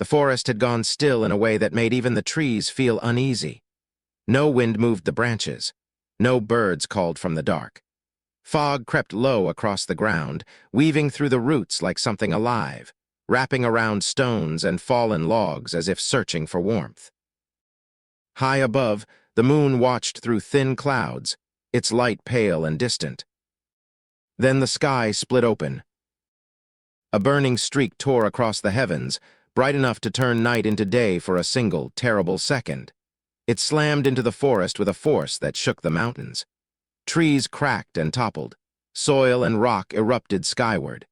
The forest had gone still in a way that made even the trees feel uneasy. No wind moved the branches. No birds called from the dark. Fog crept low across the ground, weaving through the roots like something alive, wrapping around stones and fallen logs as if searching for warmth. High above, the moon watched through thin clouds, its light pale and distant. Then the sky split open. A burning streak tore across the heavens, bright enough to turn night into day for a single, terrible second. It slammed into the forest with a force that shook the mountains. Trees cracked and toppled. Soil and rock erupted skyward.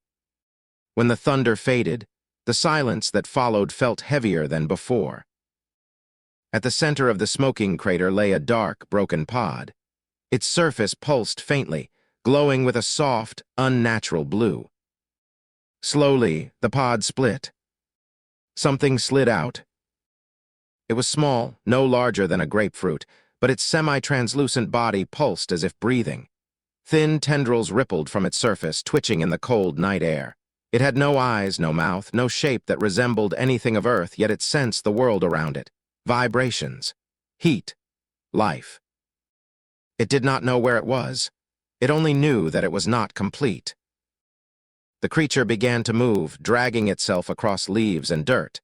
When the thunder faded, the silence that followed felt heavier than before. At the center of the smoking crater lay a dark, broken pod. Its surface pulsed faintly, glowing with a soft, unnatural blue. Slowly, the pod split. Something slid out. It was small, no larger than a grapefruit, but its semi-translucent body pulsed as if breathing. Thin tendrils rippled from its surface, twitching in the cold night air. It had no eyes, no mouth, no shape that resembled anything of Earth, yet it sensed the world around it. Vibrations, heat, life. It did not know where it was. It only knew that it was not complete. The creature began to move, dragging itself across leaves and dirt.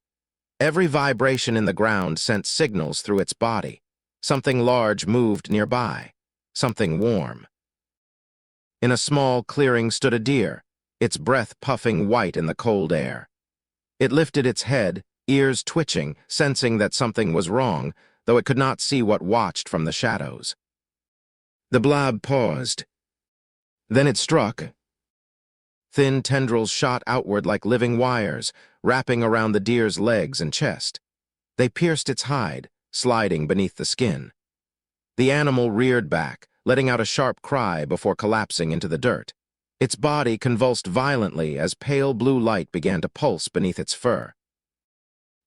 Every vibration in the ground sent signals through its body. Something large moved nearby, something warm. In a small clearing stood a deer, its breath puffing white in the cold air. It lifted its head, ears twitching, sensing that something was wrong, though it could not see what watched from the shadows. The blob paused. Then it struck. Thin tendrils shot outward like living wires, wrapping around the deer's legs and chest. They pierced its hide, sliding beneath the skin. The animal reared back, letting out a sharp cry before collapsing into the dirt. Its body convulsed violently as pale blue light began to pulse beneath its fur.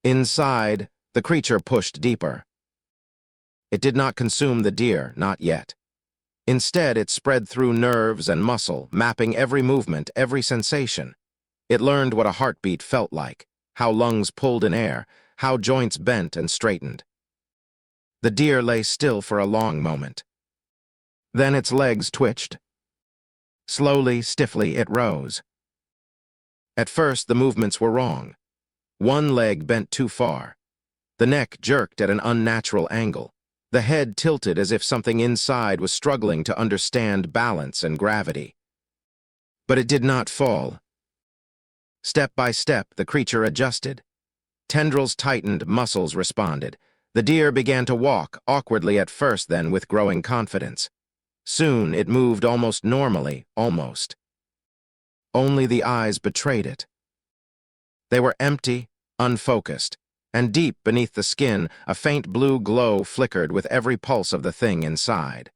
Inside, the creature pushed deeper. It did not consume the deer, not yet. Instead, it spread through nerves and muscle, mapping every movement, every sensation. It learned what a heartbeat felt like, how lungs pulled in air, how joints bent and straightened. The deer lay still for a long moment. Then its legs twitched. Slowly, stiffly, it rose. At first, the movements were wrong. One leg bent too far. The neck jerked at an unnatural angle. The head tilted as if something inside was struggling to understand balance and gravity. But it did not fall. Step by step, the creature adjusted. Tendrils tightened, muscles responded. The deer began to walk, awkwardly at first, then with growing confidence. Soon, it moved almost normally, almost. Only the eyes betrayed it. They were empty, unfocused, and deep beneath the skin, a faint blue glow flickered with every pulse of the thing inside.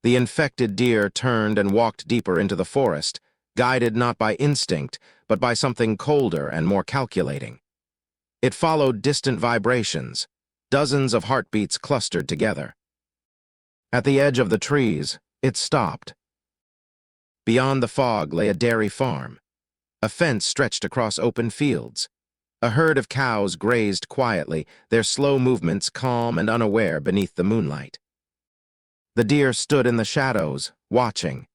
The infected deer turned and walked deeper into the forest, guided not by instinct, but by something colder and more calculating. It followed distant vibrations, dozens of heartbeats clustered together. At the edge of the trees, it stopped. Beyond the fog lay a dairy farm. A fence stretched across open fields. A herd of cows grazed quietly, their slow movements calm and unaware beneath the moonlight. The deer stood in the shadows, watching.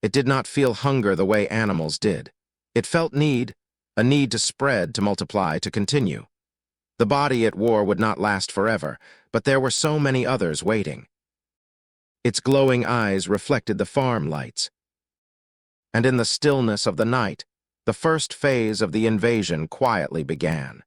It did not feel hunger the way animals did. It felt need, a need to spread, to multiply, to continue. The body it wore would not last forever, but there were so many others waiting. Its glowing eyes reflected the farm lights. And in the stillness of the night, the first phase of the invasion quietly began.